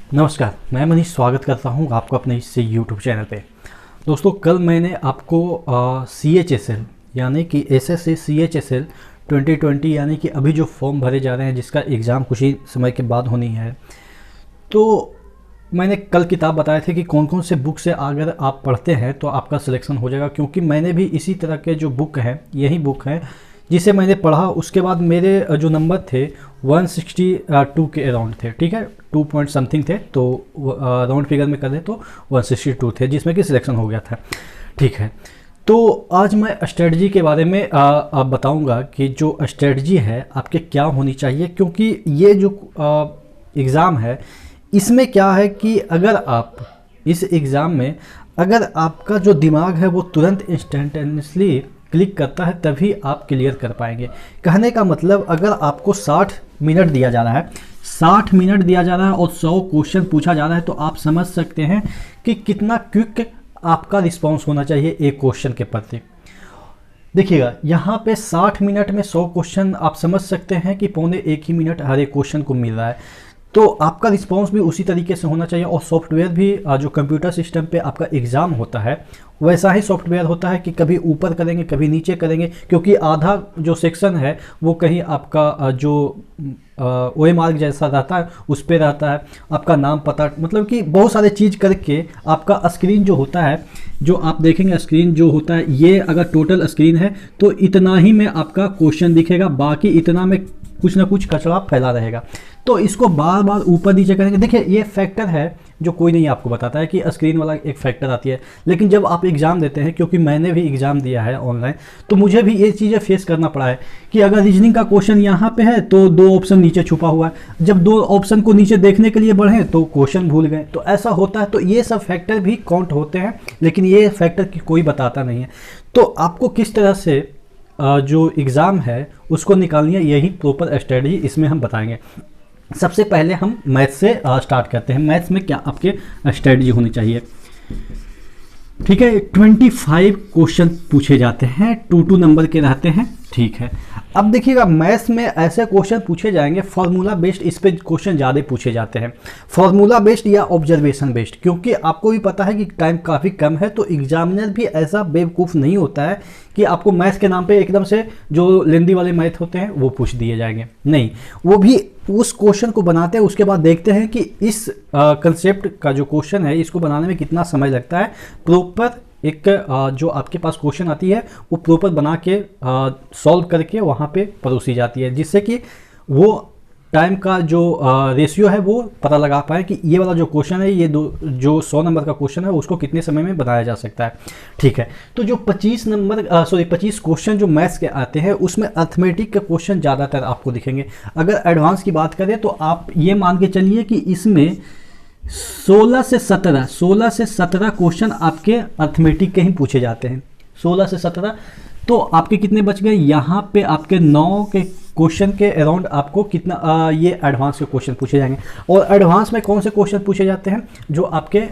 नमस्कार, मैं मनीष स्वागत करता हूं आपको अपने इस यूट्यूब चैनल पे। दोस्तों, कल मैंने आपको CHSL यानी कि SSC CHSL 2020 यानी कि अभी जो फॉर्म भरे जा रहे हैं, जिसका एग्ज़ाम कुछ ही समय के बाद होनी है, तो मैंने कल किताब बताए थे कि कौन कौन से बुक से अगर आप पढ़ते हैं तो आपका सिलेक्शन हो जाएगा। क्योंकि मैंने भी इसी तरह के जो बुक हैं, यही बुक हैं जिसे मैंने पढ़ा। उसके बाद मेरे जो नंबर थे 162 के अराउंड थे, ठीक है, 2 पॉइंट समथिंग थे, तो राउंड फिगर में कर दें तो 162 थे, जिसमें कि सिलेक्शन हो गया था। ठीक है, तो आज मैं स्ट्रेटजी के बारे में आप बताऊंगा कि जो स्ट्रेटजी है आपके क्या होनी चाहिए। क्योंकि ये जो एग्ज़ाम है, इसमें क्या है कि अगर आप इस एग्ज़ाम में अगर आपका जो दिमाग है वो तुरंत इंस्टेंटेनियसली क्लिक करता है, तभी आप क्लियर कर पाएंगे। कहने का मतलब, अगर आपको 60 मिनट दिया जा रहा है, 60 मिनट दिया जा रहा है और 100 क्वेश्चन पूछा जा रहा है, तो आप समझ सकते हैं कि कितना क्विक आपका रिस्पांस होना चाहिए एक क्वेश्चन के प्रति। देखिएगा, यहाँ पे 60 मिनट में 100 क्वेश्चन, आप समझ सकते हैं कि पौने 1 ही मिनट हर एक क्वेश्चन को मिल रहा है। तो आपका रिस्पांस भी उसी तरीके से होना चाहिए। और सॉफ्टवेयर भी जो कंप्यूटर सिस्टम पे आपका एग्ज़ाम होता है, वैसा ही सॉफ्टवेयर होता है कि कभी ऊपर करेंगे कभी नीचे करेंगे। क्योंकि आधा जो सेक्शन है वो कहीं आपका जो OMR जैसा रहता है उस पर रहता है, आपका नाम पता, मतलब कि बहुत सारे चीज़ करके आपका स्क्रीन जो होता है, जो आप देखेंगे स्क्रीन जो होता है, ये अगर टोटल स्क्रीन है तो इतना ही में आपका क्वेश्चन दिखेगा, बाकी इतना में कुछ ना कुछ कचरा फैला रहेगा। तो इसको बार बार ऊपर नीचे करेंगे। देखिए, ये फैक्टर है जो कोई नहीं आपको बताता है कि स्क्रीन वाला एक फैक्टर आती है। लेकिन जब आप एग्ज़ाम देते हैं, क्योंकि मैंने भी एग्ज़ाम दिया है ऑनलाइन, तो मुझे भी ये चीज़ें फेस करना पड़ा है कि अगर रीजनिंग का क्वेश्चन यहाँ पे है तो 2 ऑप्शन नीचे छुपा हुआ है, जब 2 ऑप्शन को नीचे देखने के लिए बढ़े तो क्वेश्चन भूल गए। तो ऐसा होता है। तो ये सब फैक्टर भी काउंट होते हैं, लेकिन ये फैक्टर की कोई बताता नहीं है। तो आपको किस तरह से जो एग्ज़ाम है उसको निकालनी है, यही प्रॉपर स्ट्रेटजी इसमें हम बताएंगे। सबसे पहले हम मैथ से स्टार्ट करते हैं। मैथ्स में क्या आपके स्ट्रेटजी होनी चाहिए। ठीक है, 25 क्वेश्चन पूछे जाते हैं, 2 नंबर के रहते हैं। ठीक है, अब देखिएगा, मैथ्स में ऐसे क्वेश्चन पूछे जाएंगे फार्मूला बेस्ड, इस पे क्वेश्चन ज़्यादा पूछे जाते हैं, फार्मूला बेस्ड या ऑब्जर्वेशन बेस्ड। क्योंकि आपको भी पता है कि टाइम काफ़ी कम है, तो एग्जामिनर भी ऐसा बेवकूफ़ नहीं होता है कि आपको मैथ्स के नाम पे एकदम से जो लेंदी वाले मैथ होते हैं वो पूछ दिए जाएंगे। नहीं, वो भी उस क्वेश्चन को बनाते हैं, उसके बाद देखते हैं कि इस कंसेप्ट का जो क्वेश्चन है इसको बनाने में कितना समय लगता है। प्रॉपर एक जो आपके पास क्वेश्चन आती है वो प्रॉपर बना के सॉल्व करके वहाँ पे परोसी जाती है, जिससे कि वो टाइम का जो रेशियो है वो पता लगा पाए कि ये वाला जो क्वेश्चन है, ये जो 100 नंबर का क्वेश्चन है उसको कितने समय में बनाया जा सकता है। ठीक है, तो जो 25 क्वेश्चन जो मैथ्स के आते हैं, उसमें अर्थमेटिक के क्वेश्चन ज़्यादातर आपको दिखेंगे। अगर एडवांस की बात करें तो आप ये मान के चलिए कि इसमें 16 से 17 क्वेश्चन आपके अर्थमेटिक के ही पूछे जाते हैं। 16 से 17, तो आपके कितने बच गए? यहाँ पे आपके 9 के क्वेश्चन के अराउंड आपको कितना ये एडवांस के क्वेश्चन पूछे जाएंगे। और एडवांस में कौन से क्वेश्चन पूछे जाते हैं? जो आपके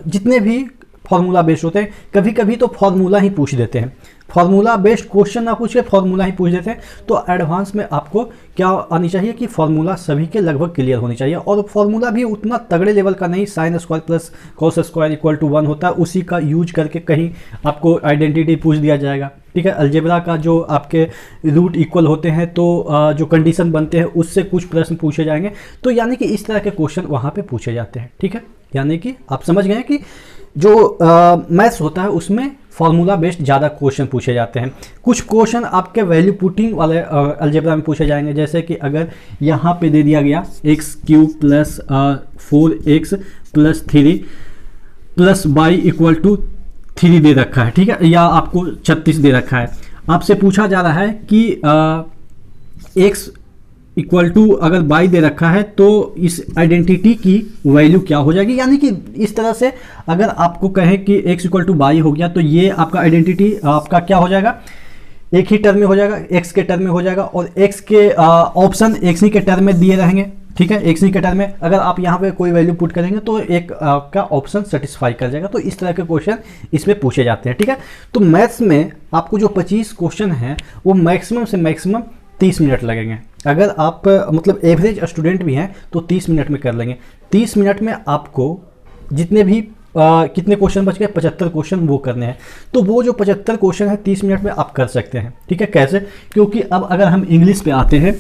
जितने भी फार्मूला बेस्ड होते हैं, कभी कभी तो फार्मूला ही पूछ देते हैं, फार्मूला बेस्ड क्वेश्चन ना पूछ के फार्मूला ही पूछ देते हैं। तो एडवांस में आपको क्या आनी चाहिए कि फार्मूला सभी के लगभग क्लियर होनी चाहिए। और फार्मूला भी उतना तगड़े लेवल का नहीं, sine square plus cos square equal to 1 होता है, उसी का यूज करके कहीं आपको आइडेंटिटी पूछ दिया जाएगा। ठीक है, अलजेब्रा का जो आपके रूट इक्वल होते हैं तो जो कंडीशन बनते हैं उससे कुछ प्रश्न पूछे जाएंगे। तो यानी कि इस तरह के क्वेश्चन वहाँ पे पूछे जाते हैं। ठीक है, यानी कि आप समझ गए कि जो मैथ्स होता है उसमें फार्मूला बेस्ड ज़्यादा क्वेश्चन पूछे जाते हैं। कुछ क्वेश्चन आपके वैल्यू पुटिंग वाले अलजेब्रा में पूछे जाएंगे। जैसे कि अगर यहाँ पे दे दिया गया x³ plus 4x plus 3 plus y equal to 3 दे रखा है, ठीक है, या आपको 36 दे रखा है, आपसे पूछा जा रहा है कि x इक्वल टू अगर y दे रखा है तो इस आइडेंटिटी की वैल्यू क्या हो जाएगी। यानी कि इस तरह से अगर आपको कहे कि x इक्वल टू y हो गया तो ये आपका आइडेंटिटी आपका क्या हो जाएगा, एक ही टर्म में हो जाएगा, x के टर्म में हो जाएगा। और x के ऑप्शन x ही के टर्म में दिए रहेंगे। ठीक है, x ही के टर्म में अगर आप यहाँ पे कोई वैल्यू पुट करेंगे तो एक का ऑप्शन सेटिस्फाई कर जाएगा। तो इस तरह के क्वेश्चन इसमें पूछे जाते हैं। ठीक है, तो मैथ्स में आपको जो 25 क्वेश्चन हैं वो मैक्सिमम से मैक्सिमम 30 मिनट लगेंगे। अगर आप मतलब एवरेज स्टूडेंट भी हैं तो 30 मिनट में कर लेंगे। 30 मिनट में आपको जितने भी कितने क्वेश्चन बच गए, 75 क्वेश्चन वो करने हैं। तो वो जो 75 क्वेश्चन है 30 मिनट में आप कर सकते हैं। ठीक है, कैसे? क्योंकि अब अगर हम इंग्लिश पे आते हैं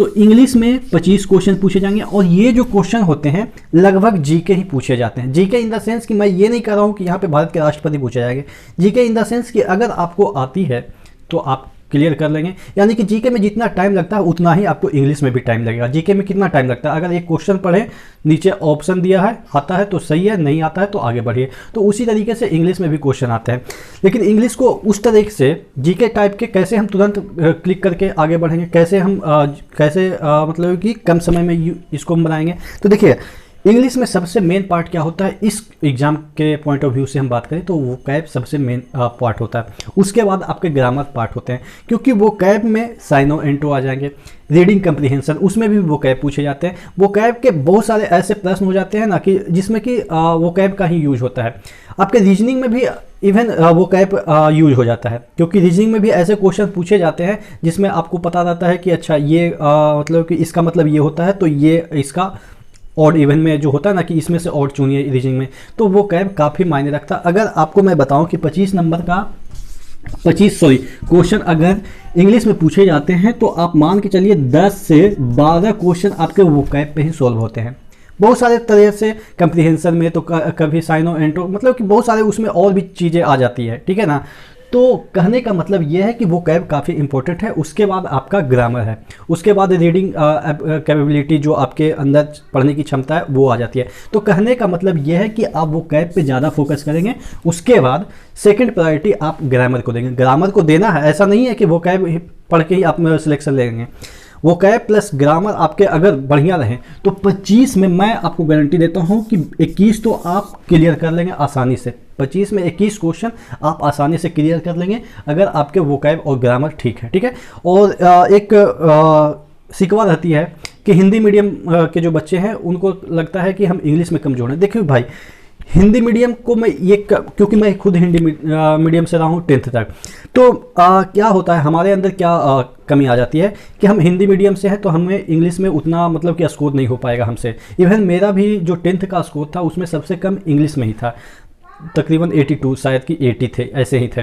तो इंग्लिश में 25 क्वेश्चन पूछे जाएंगे, और ये जो क्वेश्चन होते हैं लगभग जीके ही पूछे जाते हैं। जीके इन द सेंस कि मैं ये नहीं कह रहा हूँ कि यहाँ पे भारत के राष्ट्रपति पूछे जाएंगे। जीके इन द सेंस कि अगर आपको आती है तो आप क्लियर कर लेंगे। यानी कि जीके में जितना टाइम लगता है उतना ही आपको इंग्लिश में भी टाइम लगेगा। जीके में कितना टाइम लगता है, अगर एक क्वेश्चन पढ़े, नीचे ऑप्शन दिया है, आता है तो सही है, नहीं आता है तो आगे बढ़िए। तो उसी तरीके से इंग्लिश में भी क्वेश्चन आते हैं, लेकिन इंग्लिश को उस तरीके से जीके टाइप के कैसे हम तुरंत क्लिक करके आगे बढ़ेंगे, कैसे हम मतलब कि कम समय में इसको हम बनाएंगे। तो देखिए, इंग्लिश में सबसे मेन पार्ट क्या होता है, इस एग्जाम के पॉइंट ऑफ व्यू से हम बात करें तो वो कैब सबसे मेन पार्ट होता है। उसके बाद आपके ग्रामर पार्ट होते हैं, क्योंकि वो कैब में साइनो एंटो आ जाएंगे। रीडिंग कंप्रीहेंशन, उसमें भी वो कैब पूछे जाते हैं। वो कैब के बहुत सारे ऐसे प्रश्न हो जाते हैं ना कि जिसमें कि वो कैब का ही यूज होता है। आपके रीजनिंग में भी इवन वो कैब यूज हो जाता है, क्योंकि रीजनिंग में भी ऐसे क्वेश्चन पूछे जाते हैं जिसमें आपको पता रहता है कि अच्छा ये मतलब कि इसका मतलब ये होता है, तो ये इसका ऑड इवन में जो होता है ना कि इसमें से ऑड चुनिए रीजनिंग में, तो वो कैब काफ़ी मायने रखता है। अगर आपको मैं बताऊं कि 25 नंबर का 25 क्वेश्चन अगर इंग्लिश में पूछे जाते हैं तो आप मान के चलिए 10 से 12 क्वेश्चन आपके वो कैब पे ही सॉल्व होते हैं। बहुत सारे तरह से कंप्रीहेंशन में तो कभी साइनो एंटो, मतलब कि बहुत सारे उसमें और भी चीज़ें आ जाती है। ठीक है ना, तो कहने का मतलब ये है कि वो कैब काफ़ी इंपॉर्टेंट है। उसके बाद आपका ग्रामर है, उसके बाद रीडिंग कैपेबिलिटी, जो आपके अंदर पढ़ने की क्षमता है वो आ जाती है। तो कहने का मतलब ये है कि आप वो कैब पे ज़्यादा फोकस करेंगे। उसके बाद सेकंड प्रायोरिटी आप ग्रामर को देंगे। ग्रामर को देना है, ऐसा नहीं है कि वो कैब पढ़ के ही आप सिलेक्शन लेंगे। वो कैब प्लस ग्रामर आपके अगर बढ़िया रहे तो 25 में मैं आपको गारंटी देता हूं कि 21 तो आप क्लियर कर लेंगे आसानी से। 25 में 21 क्वेश्चन आप आसानी से क्लियर कर लेंगे अगर आपके वो कैब और ग्रामर ठीक है। ठीक है, और एक शिकवा रहती है कि हिंदी मीडियम के जो बच्चे हैं उनको लगता है कि हम इंग्लिश में कमजोर हैं। देखिए भाई, हिंदी मीडियम को मैं ये क्योंकि मैं खुद हिंदी मीडियम से रहा हूँ 10th तक, तो क्या होता है हमारे अंदर क्या कमी आ जाती है कि हम हिंदी मीडियम से हैं तो हमें इंग्लिश में उतना मतलब कि स्कोर नहीं हो पाएगा हमसे। इवन मेरा भी जो 10th का स्कोर था उसमें सबसे कम इंग्लिश में ही था, तकरीबन 82 शायद कि 80 थे, ऐसे ही थे।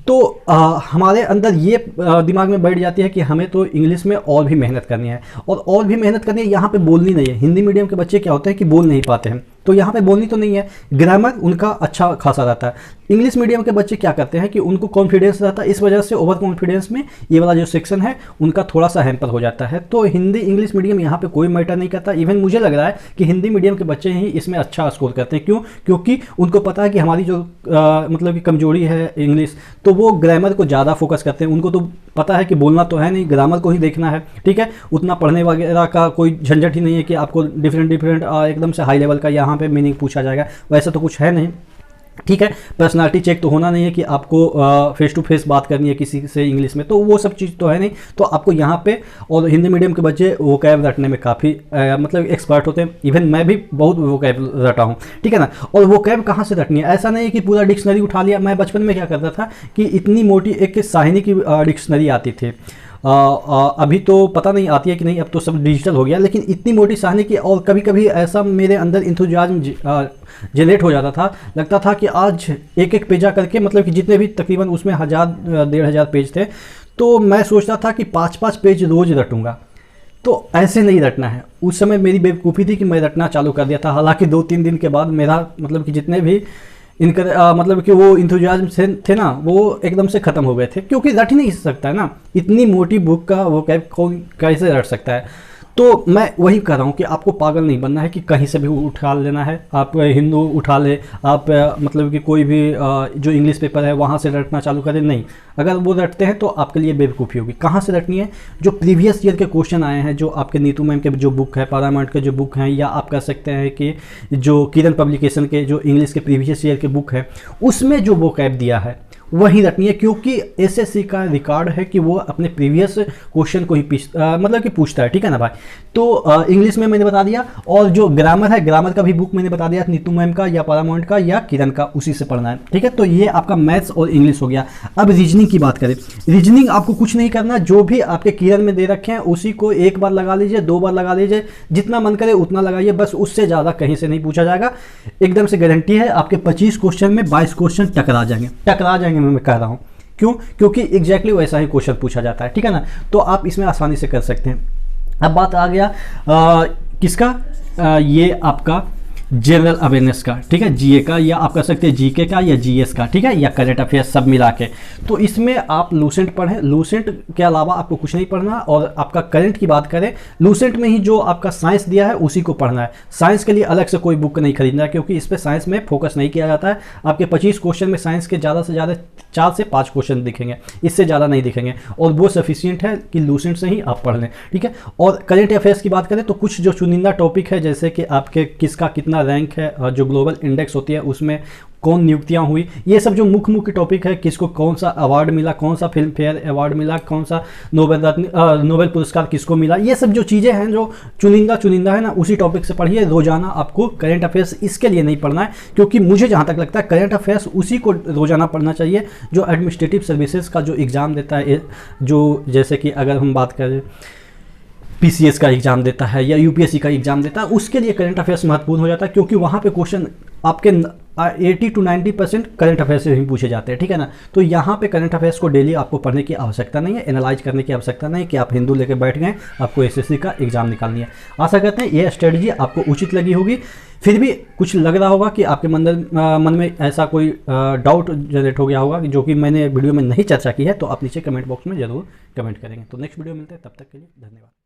तो हमारे अंदर ये दिमाग में बैठ जाती है कि हमें तो इंग्लिश में और भी मेहनत करनी है, और भी मेहनत करनी है। यहाँ पे बोलनी नहीं है। हिंदी मीडियम के बच्चे क्या होते हैं कि बोल नहीं पाते हैं, तो यहाँ पे बोलनी तो नहीं है, ग्रामर उनका अच्छा खासा रहता है। इंग्लिश मीडियम के बच्चे क्या करते हैं कि उनको कॉन्फिडेंस रहता है, इस वजह से ओवर कॉन्फिडेंस में ये वाला जो सेक्शन है उनका थोड़ा सा हैम्पर हो जाता है। तो हिंदी इंग्लिश मीडियम यहाँ पे कोई मैटर नहीं करता। इवन मुझे लग रहा है कि हिंदी मीडियम के बच्चे ही इसमें अच्छा स्कोर करते हैं। क्यों? क्योंकि उनको पता है कि हमारी जो मतलब कि कमजोरी है इंग्लिश, तो वो ग्रामर को ज़्यादा फोकस करते हैं। उनको तो पता है कि बोलना तो है नहीं, ग्रामर को ही देखना है। ठीक है, उतना पढ़ने वगैरह का कोई झंझट ही नहीं है कि आपको डिफरेंट एकदम से हाई लेवल का यहाँ पे मीनिंग पूछा जाएगा, वैसा तो कुछ है नहीं। ठीक है, पर्सनालिटी चेक तो होना नहीं है कि आपको फेस टू फेस बात करनी है किसी से इंग्लिश में, तो वो सब चीज़ तो है नहीं। तो आपको यहाँ पे, और हिंदी मीडियम के बच्चे वोकैब रटने में काफ़ी मतलब एक्सपर्ट होते हैं। इवन मैं भी बहुत वोकैब रटा हूँ। ठीक है ना, और वोकैब कहाँ से रटनी है, ऐसा नहीं है कि पूरा डिक्शनरी उठा लिया। मैं बचपन में क्या करता था कि इतनी मोटी एक साहिनी की डिक्शनरी आती थी, अभी तो पता नहीं आती है कि नहीं, अब तो सब डिजिटल हो गया, लेकिन इतनी मोटी साहनी की। और कभी कभी ऐसा मेरे अंदर इंथुजियाज्म जनरेट हो जाता था, लगता था कि आज एक एक पेजा करके, मतलब कि जितने भी तकरीबन उसमें 1000-1500 पेज थे, तो मैं सोचता था कि 5-5 पेज रोज़ रटूंगा। तो ऐसे नहीं रटना है। उस समय मेरी बेवकूफ़ी थी कि मैं रटना चालू कर दिया था। हालांकि 2-3 दिन के बाद मेरा मतलब कि जितने भी इनका मतलब कि वो इंथुजियाज्म थे ना, वो एकदम से ख़त्म हो गए थे, क्योंकि रट ही नहीं सकता है ना, इतनी मोटी बुक का वो कैसे रट सकता है। तो मैं वही कह रहा हूँ कि आपको पागल नहीं बनना है कि कहीं से भी उठा लेना है। आप हिंदू उठा ले, आप मतलब कि कोई भी जो इंग्लिश पेपर है वहाँ से रटना चालू करें, नहीं। अगर वो रटते हैं तो आपके लिए बेवकूफ़ी होगी। कहाँ से रटनी है? जो प्रीवियस ईयर के क्वेश्चन आए हैं, जो आपके नीतू मैम के जो बुक है, पारामाउंट के जो बुक हैं, या आप कह सकते हैं कि जो किरण पब्लिकेशन के जो इंग्लिश के प्रीवियस ईयर के बुक है, उसमें जो वोकैब दिया है वही रटनी है, क्योंकि एसएससी का रिकॉर्ड है कि वो अपने प्रीवियस क्वेश्चन को ही मतलब कि पूछता है, ठीक है ना भाई। तो इंग्लिश में मैंने बता दिया, और जो ग्रामर है, ग्रामर का भी बुक मैंने बता दिया, नीतू मैम का या पारामाउंट का या किरण का, उसी से पढ़ना है, ठीक है। तो ये आपका मैथ्स और इंग्लिश हो गया। अब रीजनिंग की बात करें, रीजनिंग आपको कुछ नहीं करना, जो भी आपके किरण में दे रखे हैं उसी को एक बार लगा लीजिए, 2 बार लगा लीजिए, जितना मन करे उतना लगाइए, बस उससे ज़्यादा कहीं से नहीं पूछा जाएगा। एकदम से गारंटी है आपके 25 क्वेश्चन में 22 क्वेश्चन टकरा जाएंगे, मैं कह रहा हूँ। क्यों? क्योंकि एग्जैक्टली वैसा ही क्वेश्चन पूछा जाता है, ठीक है ना। तो आप इसमें आसानी से कर सकते हैं। अब बात आ गया किसका, ये आपका जनरल अवेयरनेस का, ठीक है, जीए का, या आप कर सकते हैं जीके का या जीएस का, ठीक है, या करंट अफेयर्स सब मिला के। तो इसमें आप लूसेंट पढ़ें, लूसेंट के अलावा आपको कुछ नहीं पढ़ना। और आपका करंट की बात करें, लूसेंट में ही जो आपका साइंस दिया है उसी को पढ़ना है। साइंस के लिए अलग से कोई बुक नहीं खरीदना है, क्योंकि इस पर साइंस में फोकस नहीं किया जाता है। आपके 25 क्वेश्चन में साइंस के ज़्यादा से ज़्यादा 4 से 5 क्वेश्चन दिखेंगे, इससे ज़्यादा नहीं दिखेंगे, और वो सफिशियंट है कि लूसेंट से ही आप पढ़ लें, ठीक है। और करंट अफेयर्स की बात करें तो कुछ जो चुनिंदा टॉपिक है, जैसे कि आपके किसका कितना रैंक है, जो ग्लोबल इंडेक्स होती है उसमें कौन नियुक्तियां हुई, ये सब जो मुख्य मुख्य टॉपिक है, किसको कौन सा अवार्ड मिला, कौन सा फिल्म फेयर अवार्ड मिला, कौन सा नोबेल पुरस्कार किसको मिला, ये सब जो चीज़ें हैं जो चुनिंदा है ना, उसी टॉपिक से पढ़िए। रोजाना आपको करंट अफेयर्स इसके लिए नहीं पढ़ना है, क्योंकि मुझे जहाँ तक लगता है करंट अफेयर्स उसी को रोजाना पढ़ना चाहिए जो एडमिनिस्ट्रेटिव सर्विसेज का जो एग्ज़ाम देता है, जो जैसे कि अगर हम बात करें पीसीएस का एग्जाम देता है या यूपीएससी का एग्जाम देता है, उसके लिए करंट अफेयर्स महत्वपूर्ण हो जाता है, क्योंकि वहाँ पे क्वेश्चन आपके 80 to 90% करंट अफेयर्स से ही पूछे जाते हैं, ठीक है ना। तो यहाँ पे करंट अफेयर्स को डेली आपको पढ़ने की आवश्यकता नहीं है, एनालाइज करने की आवश्यकता नहीं कि आप हिंदू लेकर बैठ गए, आपको एसएससी का एग्जाम निकालनी है। आशा करते हैं ये स्ट्रेटजी आपको उचित लगी होगी। फिर भी कुछ लग रहा होगा कि आपके मन में ऐसा कोई डाउट जनरेट हो गया होगा जो कि मैंने वीडियो में नहीं चर्चा की है, तो आप नीचे कमेंट बॉक्स में जरूर कमेंट करेंगे। तो नेक्स्ट वीडियो मिलते हैं, तब तक के लिए धन्यवाद।